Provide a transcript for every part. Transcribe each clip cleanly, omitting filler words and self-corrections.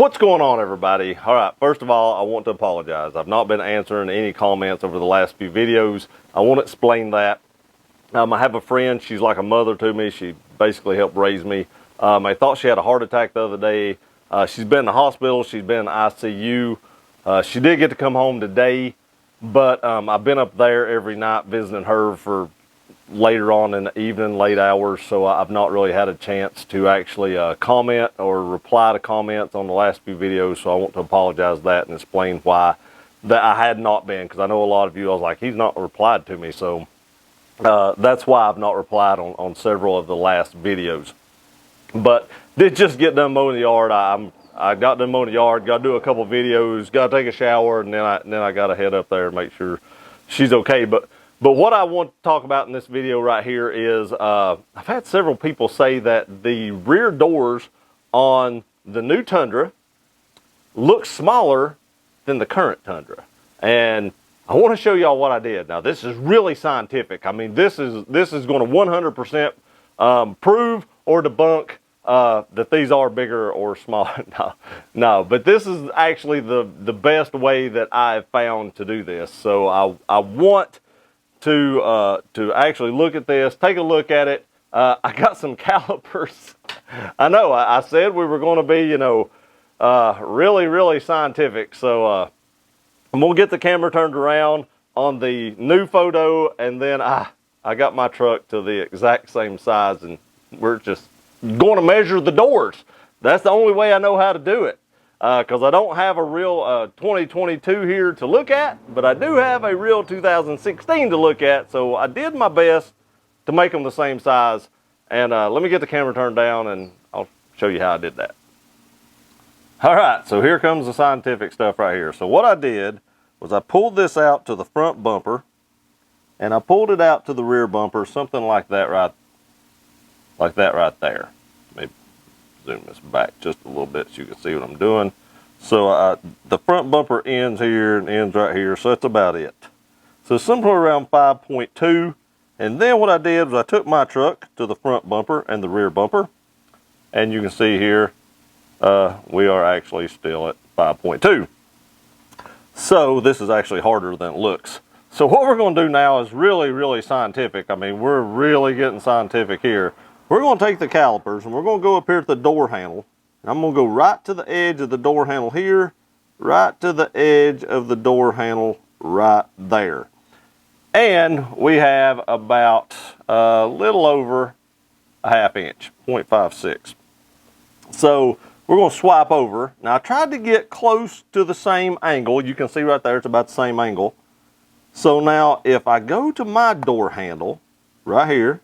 What's going on, everybody? All right, first of all, I want to apologize. I've not been answering any comments over the last few videos. I want to explain that. I have a friend, she's like a mother to me. She basically helped raise me. I thought she had a heart attack the other day. She's been in the hospital, she's been in the ICU. She did get to come home today, but I've been up there every night visiting her for later on in the evening, late hours, so I've not really had a chance to actually comment or reply to comments on the last few videos, so I want to apologize for that and explain why that I had not been, because I know a lot of you, I was like, he's not replied to me, so that's why I've not replied on several of the last videos. But did just get done mowing the yard. I got done mowing the yard, got to do a couple videos, got to take a shower, and then I got to head up there and make sure she's okay. But what I want to talk about in this video right here is I've had several people say that the rear doors on the new Tundra look smaller than the current Tundra. And I want to show y'all what I did. Now, this is really scientific. I mean, this is going to 100% prove or debunk that these are bigger or smaller. No, but this is actually the best way that I've found to do this. So I want to actually look at this, take a look at it. I got some calipers. I know, I said we were going to be, really scientific. So I'm going to get the camera turned around on the new photo, and then I got my truck to the exact same size, and we're just going to measure the doors. That's the only way I know how to do it. Because I don't have a real 2022 here to look at, but I do have a real 2016 to look at, so I did my best to make them the same size. And let me get the camera turned down and I'll show you how I did that. All right, so here comes the scientific stuff right here. So what I did was I pulled this out to the front bumper, and I pulled it out to the rear bumper, something like that right there. Maybe zoom this back just a little bit so you can see what I'm doing. So the front bumper ends here and ends right here, so that's about it. So somewhere around 5.2, and then what I did was I took my truck to the front bumper and the rear bumper, and you can see here we are actually still at 5.2. So this is actually harder than it looks. So what we're going to do now is really scientific. I mean, we're really getting scientific here. We're going to take the calipers and we're going to go up here to the door handle. And I'm going to go right to the edge of the door handle here, right to the edge of the door handle right there. And we have about a little over a ½ inch, 0.56. So we're going to swipe over. Now I tried to get close to the same angle. You can see right there, it's about the same angle. So now if I go to my door handle right here,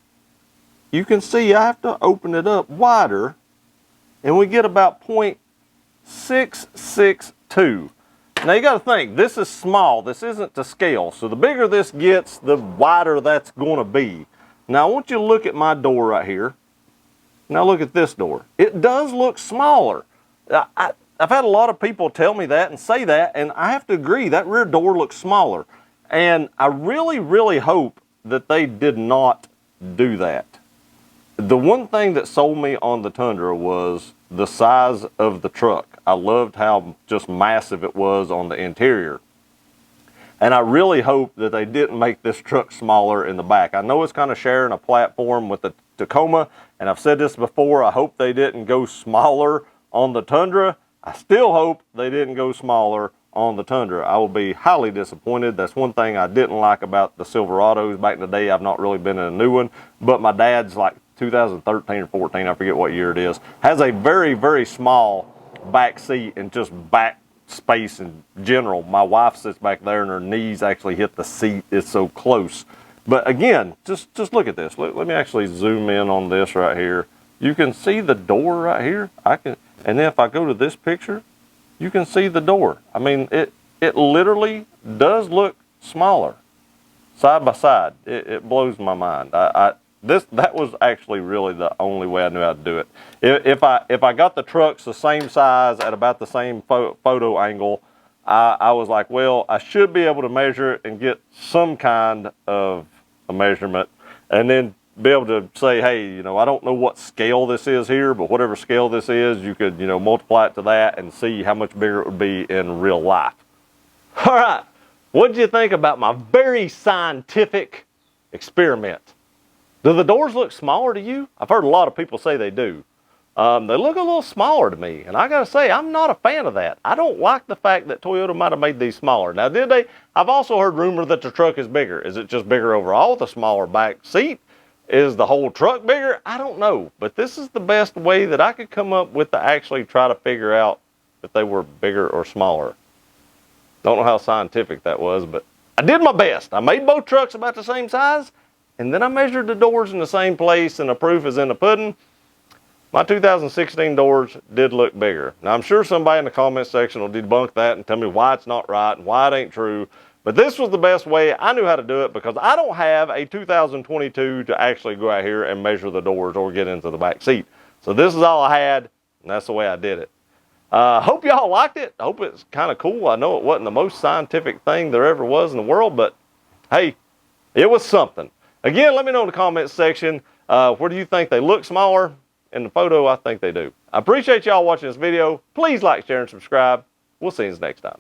you can see I have to open it up wider, and we get about 0.662. Now you got to think, this is small. This isn't to scale. So the bigger this gets, the wider that's going to be. Now I want you to look at my door right here. Now look at this door. It does look smaller. I've had a lot of people tell me that and say that, and I have to agree, that rear door looks smaller. And I really hope that they did not do that. The one thing that sold me on the Tundra was the size of the truck. I loved how just massive it was on the interior. And I really hope that they didn't make this truck smaller in the back. I know it's kind of sharing a platform with the Tacoma, and I've said this before, I hope they didn't go smaller on the Tundra. I still hope they didn't go smaller on the Tundra. I will be highly disappointed. That's one thing I didn't like about the Silverados back in the day. I've not really been in a new one, but my dad's like 2013 or 14, I forget what year it is, has a very small back seat and just back space in general. My wife sits back there and her knees actually hit the seat. It's so close. But again, just look at this. Let me actually zoom in on this right here. You can see the door right here. And then if I go to this picture, you can see the door. I mean, it literally does look smaller side by side. It blows my mind. That was actually really the only way I knew how to do it. If I got the trucks the same size at about the same photo angle, I was like, well, I should be able to measure it and get some kind of a measurement, and then be able to say, hey, you know, I don't know what scale this is here, but whatever scale this is, you could, you know, multiply it to that and see how much bigger it would be in real life. All right, what did you think about my very scientific experiment? Do the doors look smaller to you? I've heard a lot of people say they do. They look a little smaller to me, and I gotta say, I'm not a fan of that. I don't like the fact that Toyota might have made these smaller. Now, did they? I've also heard rumor that the truck is bigger. Is it just bigger overall with a smaller back seat? Is the whole truck bigger? I don't know, but this is the best way that I could come up with to actually try to figure out if they were bigger or smaller. Don't know how scientific that was, but I did my best. I made both trucks about the same size, and then I measured the doors in the same place, and the proof is in the pudding. My 2016 doors did look bigger. Now, I'm sure somebody in the comment section will debunk that and tell me why it's not right and why it ain't true. But this was the best way I knew how to do it, because I don't have a 2022 to actually go out here and measure the doors or get into the back seat. So this is all I had, and that's the way I did it. Hope y'all liked it. I hope it's kind of cool. I know it wasn't the most scientific thing there ever was in the world, but hey, it was something. Again, let me know in the comments section, where do you think they look smaller? In the photo, I think they do. I appreciate y'all watching this video. Please like, share, and subscribe. We'll see you next time.